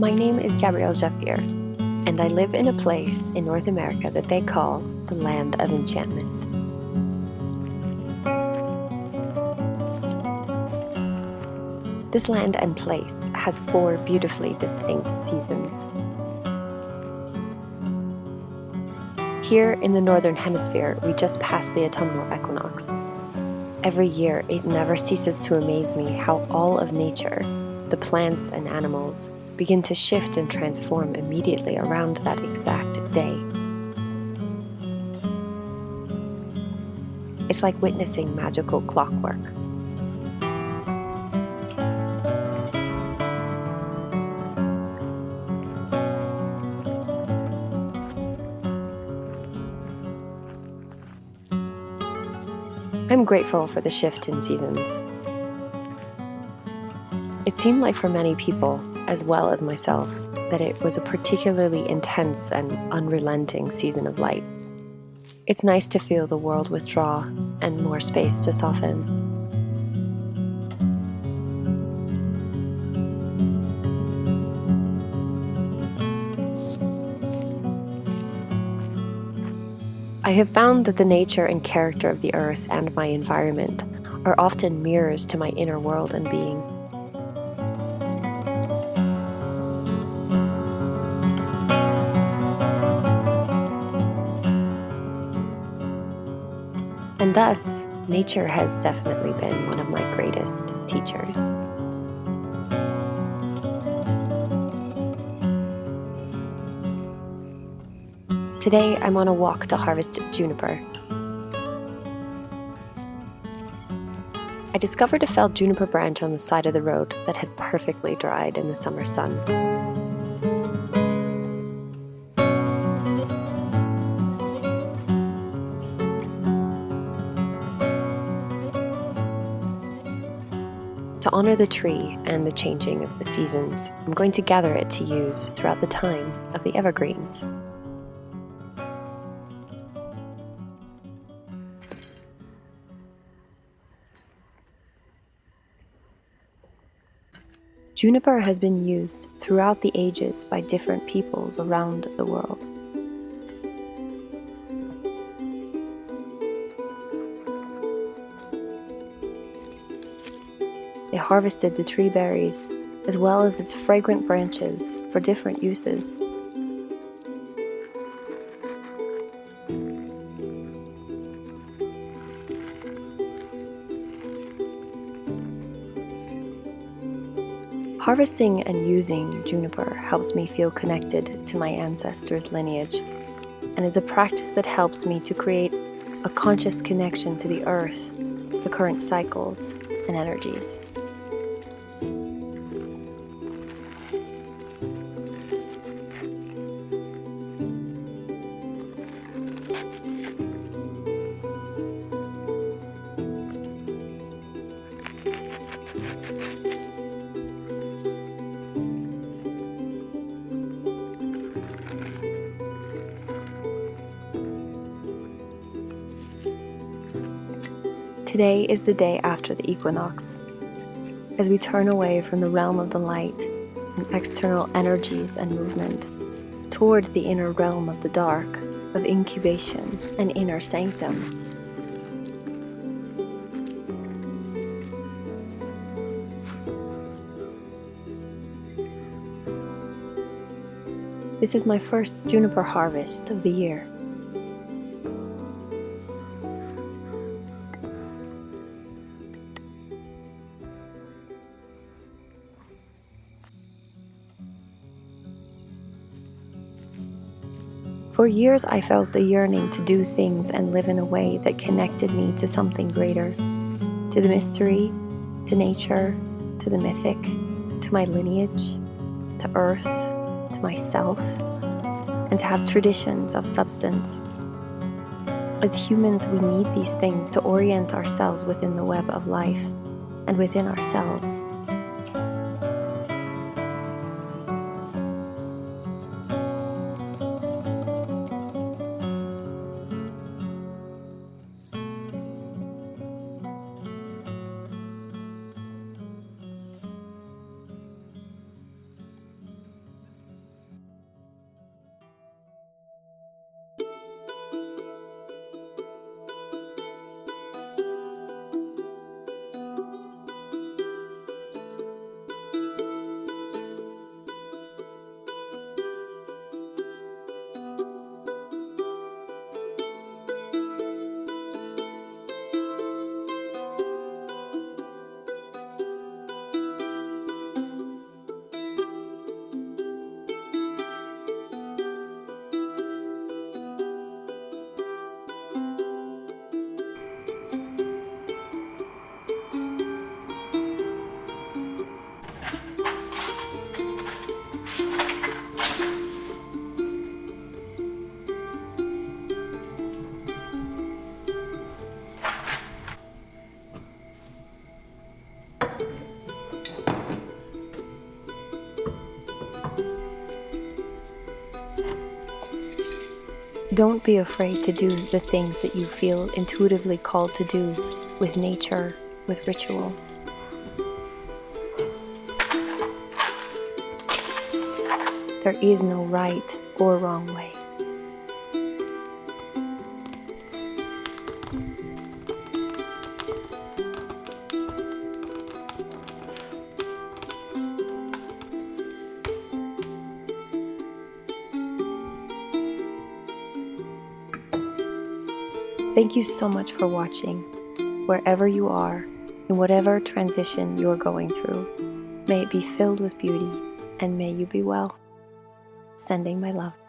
My name is Gabrielle Szafir, and I live in a place in North America that they call the Land of Enchantment. This land and place has 4 beautifully distinct seasons. Here in the Northern Hemisphere, we just passed the Autumnal Equinox. Every year, it never ceases to amaze me how all of nature, the plants and animals, begin to shift and transform immediately around that exact day. It's like witnessing magical clockwork. I'm grateful for the shift in seasons. It seemed like for many people, as well as myself, that it was a particularly intense and unrelenting season of light. It's nice to feel the world withdraw and more space to soften. I have found that the nature and character of the earth and my environment are often mirrors to my inner world and being. And thus, nature has definitely been one of my greatest teachers. Today, I'm on a walk to harvest juniper. I discovered a felled juniper branch on the side of the road that had perfectly dried in the summer sun. To honor the tree and the changing of the seasons, I'm going to gather it to use throughout the time of the evergreens. Juniper has been used throughout the ages by different peoples around the world. They harvested the tree berries as well as its fragrant branches for different uses. Harvesting and using juniper helps me feel connected to my ancestors' lineage, and is a practice that helps me to create a conscious connection to the earth, the current cycles and energies. Today is the day after the equinox, as we turn away from the realm of the light and external energies and movement toward the inner realm of the dark, of incubation and inner sanctum. This is my first juniper harvest of the year. For years, I felt the yearning to do things and live in a way that connected me to something greater, to the mystery, to nature, to the mythic, to my lineage, to earth, to myself, and to have traditions of substance. As humans, we need these things to orient ourselves within the web of life and within ourselves. Don't be afraid to do the things that you feel intuitively called to do with nature, with ritual. There is no right or wrong way. Thank you so much for watching, wherever you are, in whatever transition you are going through. May it be filled with beauty, and may you be well. Sending my love.